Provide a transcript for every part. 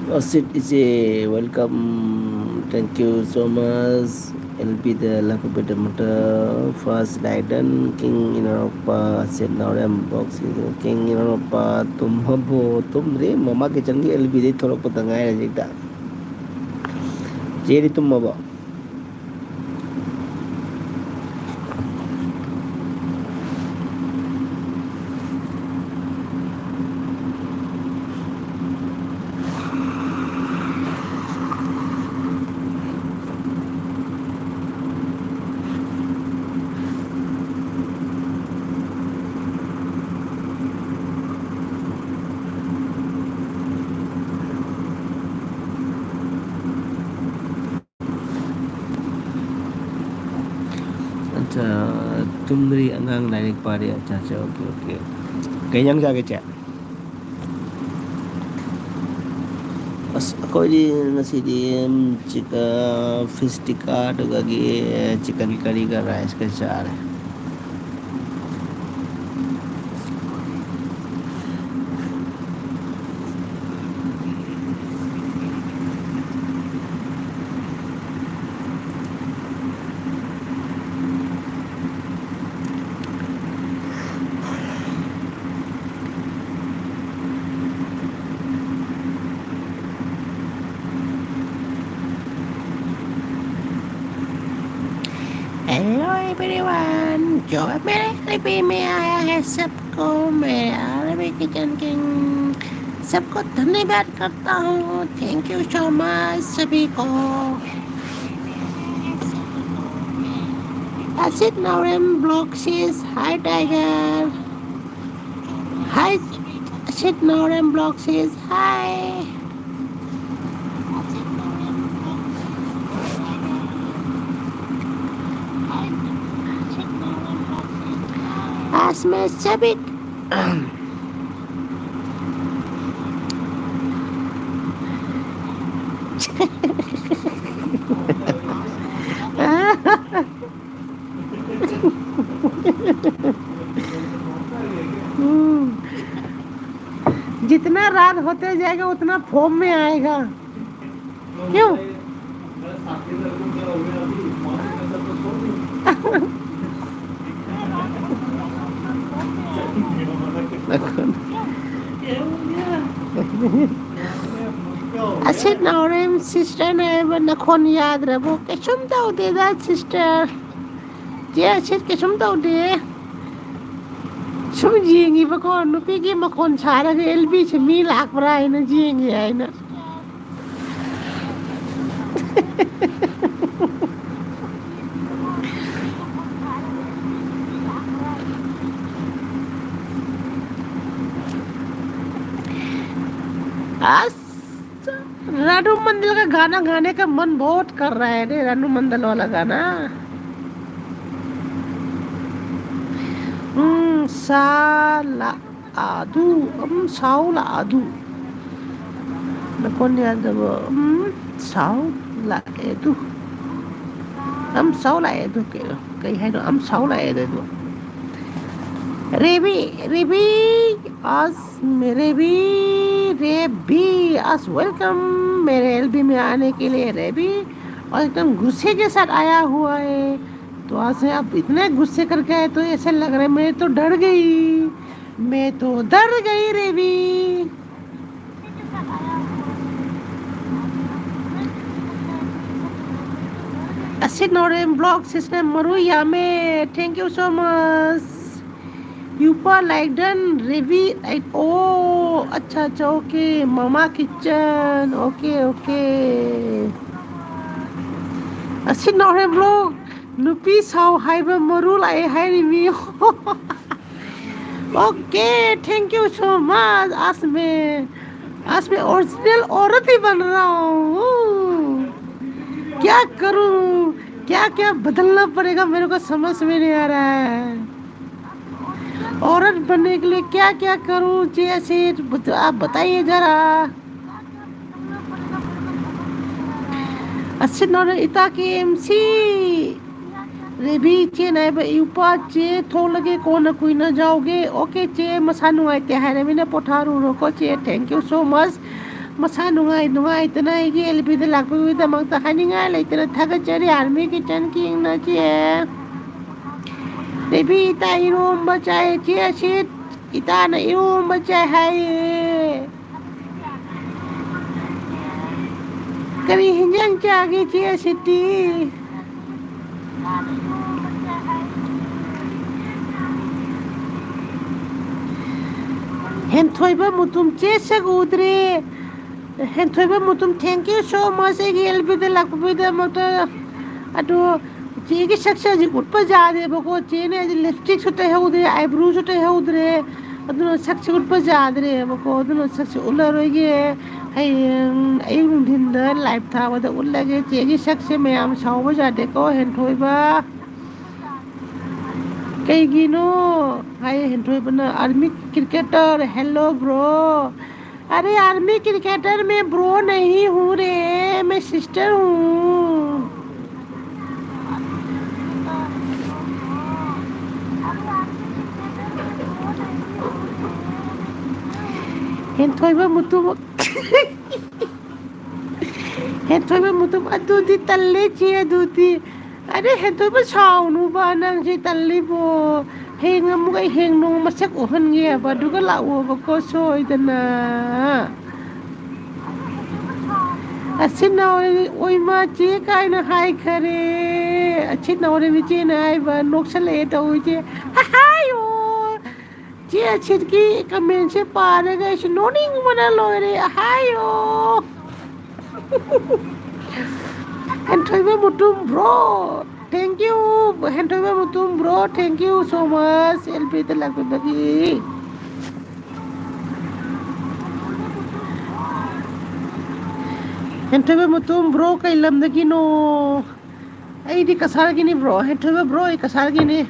Osit is a welcome. Thank you so much. LB the Lapabita Motor first Daidan King in Europa said now I'm boxing King in Europa Tumhabo Tumri Mama Kitchen LB the Toropatanga Jita Jerry Tumaba. Tumri angang lain pari acha okay. Kanyang jaga chat. Aku nasi chicken fish tikka dogagi chicken curry ka rice ka char. Hello everyone, जो मेरे लिपि में आया है सबको मेरे अरबी kitchen king सबको धन्यवाद करता हूँ. थैंक यू सो मच सभी को. Asit Norem Block says hi Tiger. Hi Asit Norem Block says hi. आज मैं सभी जितना रात होते जाएगा उतना फॉर्म में आएगा. क्यों? Asit Norem sister na nakon याद रहो कैसम दाव दे दा sister जे asit कैसम दाव दे सुम जिएंगी बको नुपी की मकोन सारा के एलबी से मी लाख बरा है ना जिएंगे है ना. आज रानू मंडल का गाना गाने का मन बहुत कर रहा है रे. रानू मंडल वाला गाना साला आदू साउला आदू कौन याद है वो साउला एदू साउला एदू के कहीं है ना साउला एदू रेबी आज मेरे रेबी आज वेलकम मेरे एलबी में आने के लिए रेबी और एकदम गुस्से के साथ आया हुआ है. तो आज से आप इतने गुस्से करके आए तो ऐसा लग रहा है मैं तो डर गई, मैं तो डर गई रेवी। Asit Norem blog system Maruya me. Thank you so much. Yupa like done Revi like oh acha acha okay Mama Kitchen okay. Asit Norem blog Lupi sao haiba maru like hai review. Okay, thank you so much. आज मैं original औरत ही बन रहा हूँ। क्या करूँ, क्या क्या बदलना पड़ेगा मेरे को समझ में नहीं आ रहा है। औरत बनने के लिए क्या क्या करूँ जैसे आप बताइए जरा। अच्छे नौरे इता के एमसी रेबी चे नाय बे यूपा चे थो लगे कौन कोई ना जाओगे ओके चे मसा नुआई ते है मैंने पोठारू रोको चे थैंक यू सो मच मसा नुआई तना ये एलपी दे लाग पे द मंग ता हानिंगा लेतना थग चरे आर्मी की टन की ना चे रेबी इता इरो बचाए चे शिट इता ना इरो बचाए है करी हिंजन चे आगे चे city Hentoiba mutum chesa gudre. Hentoiba mutum thank you so much. Egi elbi de lakbi de mata. Ato चेगी सक्से जी उठ पर जा रहे बको चेने जी लिपस्टिक छुटे है उधरे आईब्रो छुटे है उधरे अदनो सक्से उठ पर जा रहे बको अदनो सक्से उल्ला रोगे है एक दिन दर लाइफ था वो तो उल्ला के चेगी सक्से में हम शाव बजा देखो हेंटोइबा कई गिनो हाय हेंटोइबा आर्मी क्रिकेटर हेलो ब्रो अरे आर्मी क्रिकेटर मैं ब्रो नहीं हूँ रे मैं सिस्टर हूँ Hentoiba mutum Hentoiba mutum aduti talle chi aduti Are hentoiba chaunu ba nang chi talle bo heng amugai heng nong masak uhan nge ba duga lawo ba ko soi dana Asin na oi ma chi kai na hai khare Achin na ore mi chi na ai ba noksale ta oi chi ha hayo जी छिड़की comment से पार गए नोनिंग बना लो रे हायो हेंटोइबा मुतुम bro thank you हेंटोइबा मुतुम bro thank you so much एलपी ते लग बगी हेंटोइबा मुतुम ब्रो कई लमदगी नो आई दी कसार की नहीं ब्रो हेंटोइबा ब्रो एक कसार की नहीं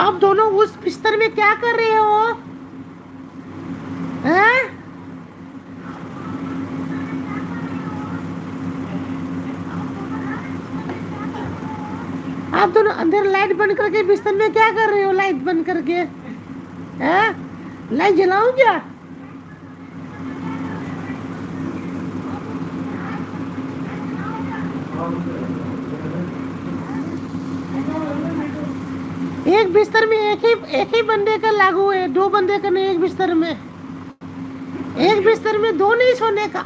आप दोनों उस बिस्तर में क्या कर रहे हो हैं? आप दोनों अंदर लाइट बंद करके बिस्तर में क्या कर रहे हो लाइट बंद करके हैं? लाइट जलाऊं क्या एक बिस्तर में एक ही बंदे का लागू है दो बंदे का नहीं एक बिस्तर में दो नहीं सोने का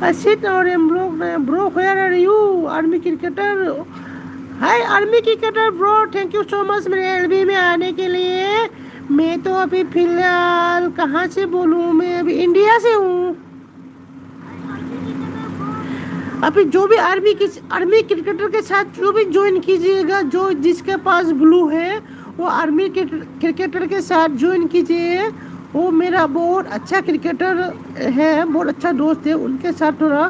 असित और bro where are you army cricketer hi army cricketer bro thank you so much मेरे एलबी में आने के लिए मैं तो अभी फिलहाल कहाँ से बोलूँ मैं अभी इंडिया से हूँ अभी जो भी आर्मी क्रिकेटर के साथ जो भी ज्वाइन कीजिएगा जो जिसके पास ब्लू है वो आर्मी क्रिकेटर के साथ ज्वाइन कीजिए वो मेरा बहुत अच्छा क्रिकेटर है बहुत अच्छा दोस्त है उनके साथ थोड़ा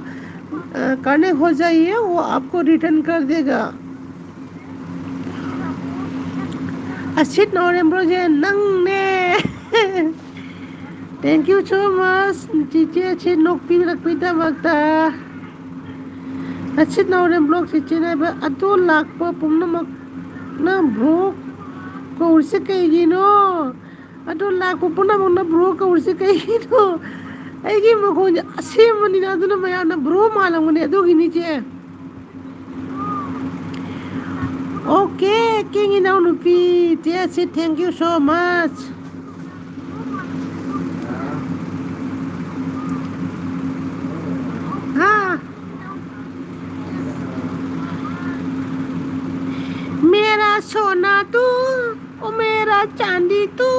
कनेक्ट हो जाइए वो आपको रिटर्न कर देगा Asit no rembro je nang ne. Thank you so much. Cici asit nok pi rak pita magta. Asit Naorem block ꯁꯤꯖꯤꯟꯅꯕ ꯑꯗꯨ ꯂꯥꯛꯄ ꯄꯨꯝꯅꯃꯛꯅ ꯕ꯭ꯔꯣ ꯀꯧꯔꯤꯁꯦ ꯀꯩꯒꯤꯅꯣ? ꯑꯗꯨ ꯂꯥꯛꯄ ꯄꯨꯝꯅꯃꯛꯅ ꯕ꯭ꯔꯣ ꯀꯧꯔꯤꯁꯦ ꯀꯩꯒꯤꯅꯣ? ꯑꯩꯒꯤ ꯃꯈꯣꯟꯁꯦ ꯑꯁꯦꯡꯕꯅꯤꯅ ꯑꯗꯨꯅ ꯃꯌꯥꯝꯅ ꯕ꯭ꯔꯣ ꯃꯥꯜꯂꯝꯒꯅꯤ ꯑꯗꯨꯒꯤꯅꯤ ꯆꯦ꯫ ꯑꯣꯀꯦ ꯀꯤꯡ ꯏꯅꯥꯎꯅꯨꯄꯤ ꯆꯦ ꯑꯁꯤꯠ ꯊꯦꯡꯛ ꯌꯨ ꯁꯣ ꯃꯆ꯫ हाँ मेरा सोना तू ओ मेरा चांदी तू।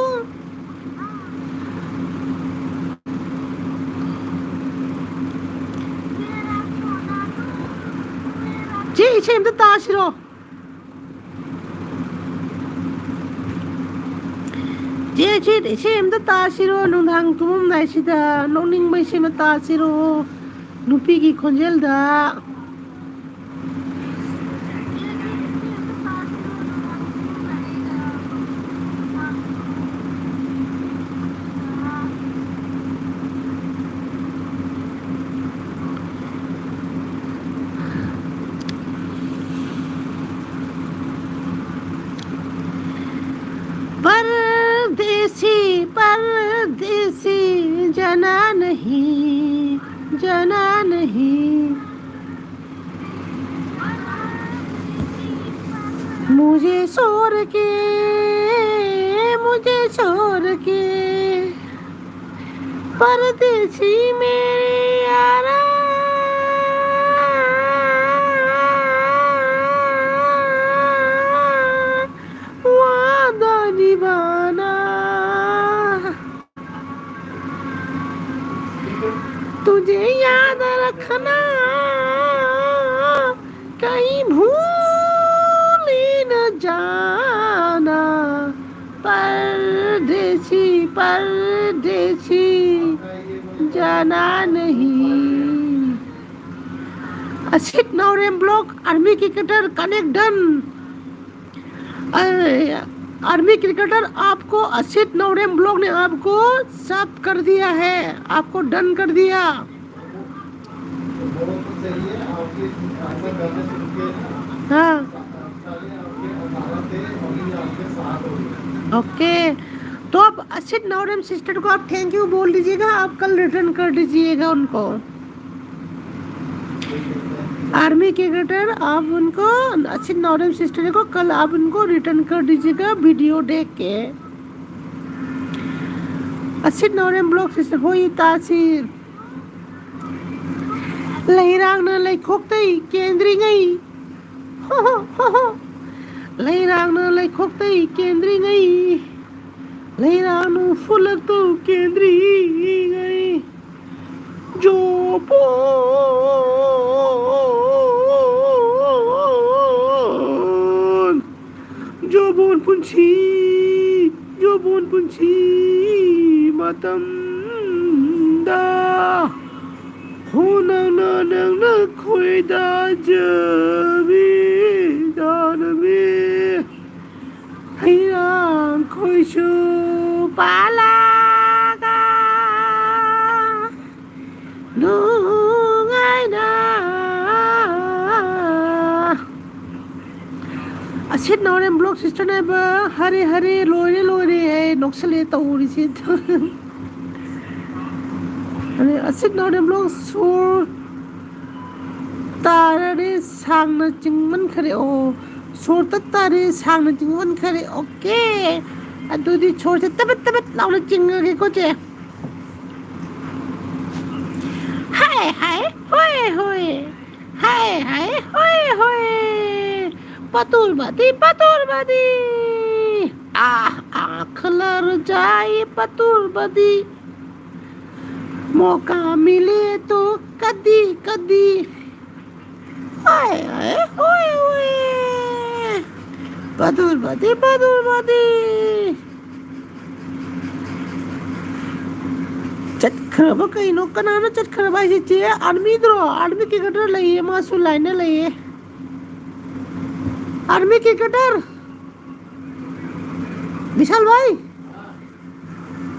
ꯆꯦ ꯏꯁꯩ ꯑꯝꯇ ꯇꯥꯁꯤꯔꯣ? ꯆꯦ ꯏꯁꯩ ꯑꯝꯇ ꯇꯥꯁꯤꯔꯣ? ꯅꯨꯡꯗꯥꯡ ꯇꯨꯝꯃꯝꯗꯥꯏꯁꯤꯗ ꯅꯣꯛꯅꯤꯡꯕ ꯏꯁꯩ ꯑꯃ ꯇꯥꯁꯤꯔꯣ? ꯅꯨꯄꯤꯒꯤ ꯈꯣꯟꯖꯦꯜꯗ꯫ परदेसी परदेसी जाना नहीं जाना नहीं, मुझे छोड़ के परदेसी मेरे यारा। वादा निभाना तुझे याद रखना कहीं भूल ही न जाना। परदेसी परदेसी जाना नहीं। Asit Naorem block army cricketer connect done. Army cricketer आपको असित नौरेम ब्लॉक ने आपको सब कर दिया है, आपको डन कर दिया। हाँ ओके, तो आप असित नौरेम सिस्टर को आप थैंक यू बोल दीजिएगा, आप कल रिटर्न कर दीजिएगा उनको। आर्मी क्रिकेटर आप उनको असित नौरेम सिस्टर को कल आप उनको रिटर्न कर दीजिएगा वीडियो देख के। असित नौरेम ब्लॉक सिस्टर होई तासीर लैरांगना लैखोक्तै केंद्रिङै लैरांगना लैखोक्तै केंद्रिङै लैरांगनु फुलक्तौ केंद्रिङै जोबोन punci matamda honang na khoida jabi danami hayrang khoishu palaga nungaina। Asit Naorem block sister ने हरे हरे लोरे लोरे है नक्सले तौरी से अरे असित नौरेम ब्लॉक सोर तारे सांगना चिंगमन खरे ओ सोर तारे सांगना चिंगमन खरे ओके अदुदी छोर से तबत लाउना चिंगगे कोचे हाय हाय होए होए हाय हाय होए होए पतुरबादी आँख लर जाए पतुरबादी मौका मिले तो कदी कदी हाय हाय होए होए पतुरबादी चटखरबा कहीं कनाना चटखरबा चे आर्मी की गटर लइए मासू लाइने लइए आर्मी क्रिकेटर विशाल भाई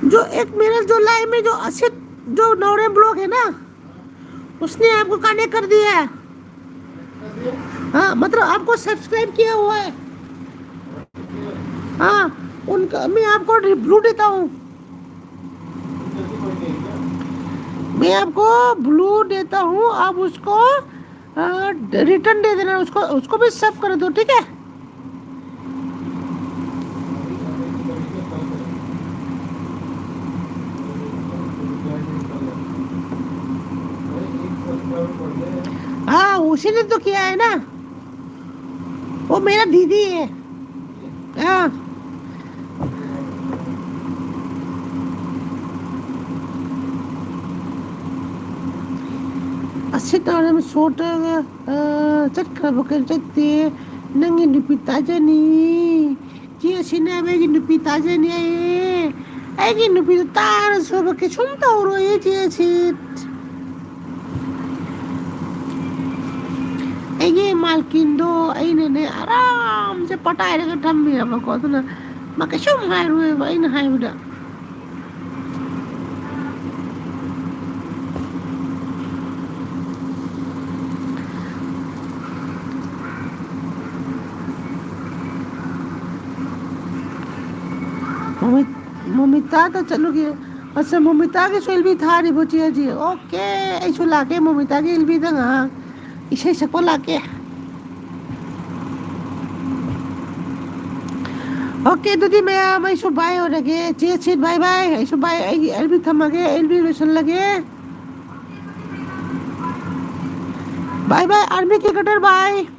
जो एक मेरे जो लाइव में जो असित जो नौरेम ब्लॉक है ना उसने आपको कनेक्ट कर दिया है। हाँ मतलब आपको सब्सक्राइब किया हुआ है। हाँ उनका मैं आपको ब्लू देता हूँ, मैं आपको ब्लू देता हूँ, आप उसको रिटर्न दे देना, उसको उसको भी सब कर दो, ठीक है। हाँ उसी ने तो किया है ना, वो मेरा दीदी है। हाँ ꯑꯁꯤꯇꯥꯔꯝ ꯁꯣꯔꯇꯒ ꯆꯠꯈ꯭ꯔꯕ ꯆꯠꯇꯦ ꯅꯪꯒꯤ ꯅꯨꯄꯤ ꯇꯥꯖꯅꯤ ꯆꯦ ꯑꯁꯤꯅ ꯑꯩꯒꯤ ꯅꯨꯄꯤ ꯇꯥꯖꯅꯤ ꯑꯩꯒꯤ ꯅꯨꯄꯤꯗꯨ ꯇꯥꯔꯁꯨꯕ ꯀꯩꯁꯨꯝ ꯇꯧꯔꯣꯏꯌꯦ ꯆꯦ ꯑꯁꯤ ꯑꯩꯒꯤ ꯃꯥꯜꯀꯤꯟꯗꯣ ꯑꯩꯅꯅꯦ ꯑꯔꯥꯝꯁꯦ ꯄꯇꯥꯏꯔꯒ ꯊꯝꯃꯦꯕꯀꯣ ꯑꯗꯨꯅ ꯃꯥ ꯀꯩꯁꯨꯝ ꯍꯥꯏꯔꯣꯏꯕ ꯑꯩꯅ ꯍꯥꯏꯕꯗ मोमिता चलोगे। अच्छा मोमिता के एलबी था री बचिया जी ओके ऐसो लाके मोमिता के एलबी दंग हाँ इसे सको लाके ओके दुदी मैं ऐसो बाय हो लगे चे चे बाय बाय ऐसो बाय एलबी थमागे एलबी लोशन लगे bye bye army cricketer bye.